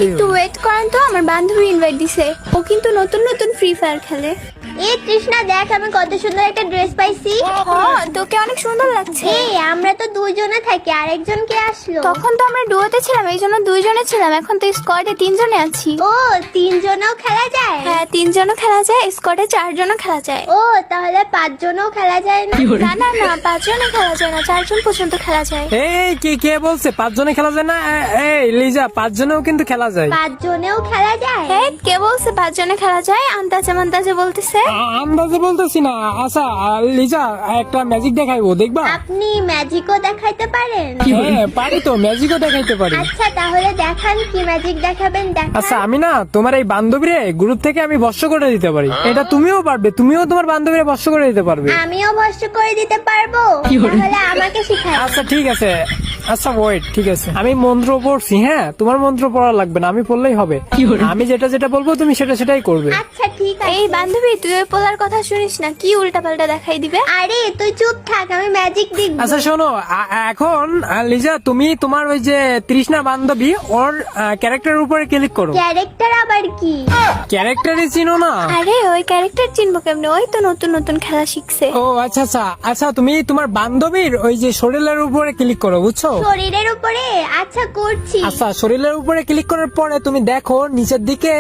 একটু ওয়েট করেন তো, আমার বান্ধবী ইনভাইট দিছে, ও কিন্তু নতুন নতুন ফ্রি ফায়ার খেলে। এই তৃষ্ণা দেখ, আমি কত সুন্দর একটা ড্রেস পাইছি। হ্যাঁ, তোকে অনেক সুন্দর লাগছে। এই আমরা তো দুইজনে থাকি, আরেকজন কে আসলো? তখন তো আমরা ডুয়োতে ছিলাম, এই জন্য দুইজনে ছিলাম, এখন তো স্কোয়াডে তিনজনে আছি। ও, তিনজনও খেলা যায়? হ্যাঁ, তিনজনও খেলা যায়, স্কোয়াডে চারজনও খেলা যায়। ও, তাহলে পাঁচজনও খেলা যায় না? না না না, পাঁচজনে খেলা যায় না, চারজন পর্যন্ত খেলা যায়। এই কে বলছে পাঁচজনে খেলা যায় না? এই লিজা, পাঁচজনেও কিন্তু খেলা যায়। পাঁচজনেও খেলা যায়? হ্যাঁ, কে বলছে পাঁচজনে খেলা যায়? আন্দাজে মান্দাজে বলতেছে। আন্দাজে বলতেছি না। আচ্ছা লিজা, একটা ম্যাজিক দেখাইবো, দেখবা? আপনি ম্যাজিকও দেখাইতে পারেন? হ্যাঁ পারি তো, ম্যাজিকও দেখাইতে পারি। আচ্ছা, তাহলে দেখান, কি ম্যাজিক দেখাবেন দেখান। আচ্ছা আমি না তোমার এই বান্ধবীরে গ্রুপ থেকে আমি ভস্য করে দিতে পারি। এটা তুমিও পারবে, তুমিও তোমার বান্ধবীরে ভস্য করে দিতে পারবে। আমিও ভস্ম করে দিতে পারবো? তাহলে আমাকে শিখাই। আচ্ছা ঠিক আছে, আচ্ছা ওয়েট, ঠিক আছে আমি মন্ত্র পড়ছি। হ্যাঁ, তোমার মন্ত্র পড়া লাগবে না, আমি পড়লেই হবে। আমি যেটা বলবো তুমি সেটাই করবে। আচ্ছা ঠিক আছে। এই বান্ধবী, তুই ওই পোলার কথা শুনিস না, কি উল্টা পাল্টা দেখাই দিবে। আরে তুই চুপ থাক, আমি ম্যাজিক দেখব। আচ্ছা শোনো, এখন লিজা তুমি তোমার ওই যে তৃষ্ণা বান্ধবী, ওর ক্যারেক্টারের উপরে ক্লিক করো। ক্যারেক্টার আবার কি? ক্যারেক্টারই চিনো না? আরে ওই ক্যারেক্টার চিনবো কেমনে, ওই তো নতুন নতুন খেলা শিখছে। ও আচ্ছা আচ্ছা আচ্ছা, তুমি তোমার বান্ধবীর ওই যে শরীরের উপরে ক্লিক করো, বুঝছো? শরীরের উপরে? আচ্ছা করছি। আচ্ছা, শরীরের উপরে ক্লিক করার পরে তুমি দেখো নিচের দিকে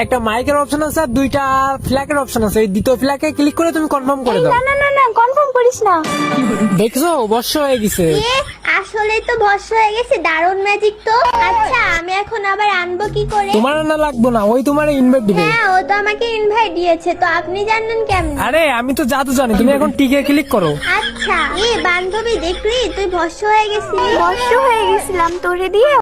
একটা মাইকের অপশন আছে আর দুইটা ফ্ল্যাগের অপশন আছে। এই দ্বিতীয় ফ্ল্যাগে ক্লিক করে তুমি কনফার্ম করে দাও। না না না না, কনফার্ম করিস না। দেখছো, বর্ষ হয়ে গেছে। এ, আসলে তো ভস্ম হয়ে গেছে, দারুণ ম্যাজিক তো। আচ্ছা, আমি এখন আবার আনবো কি করে? তোমার না লাগবো না, ওই তোমার ইনভাইট দিবে। হ্যাঁ, ও তো আমাকে ইনভাইট দিয়েছে, তো আপনি জানলেন কেমন? আরে আমি তো জাদু জানি, তুমি এখন টিকে ক্লিক করো। আচ্ছা, এ বান্ধবী দেখলি তুই ভস্ম হয়ে গেছিস? কষ্ট হয়ে গেছিলাম তোরে দিয়ে।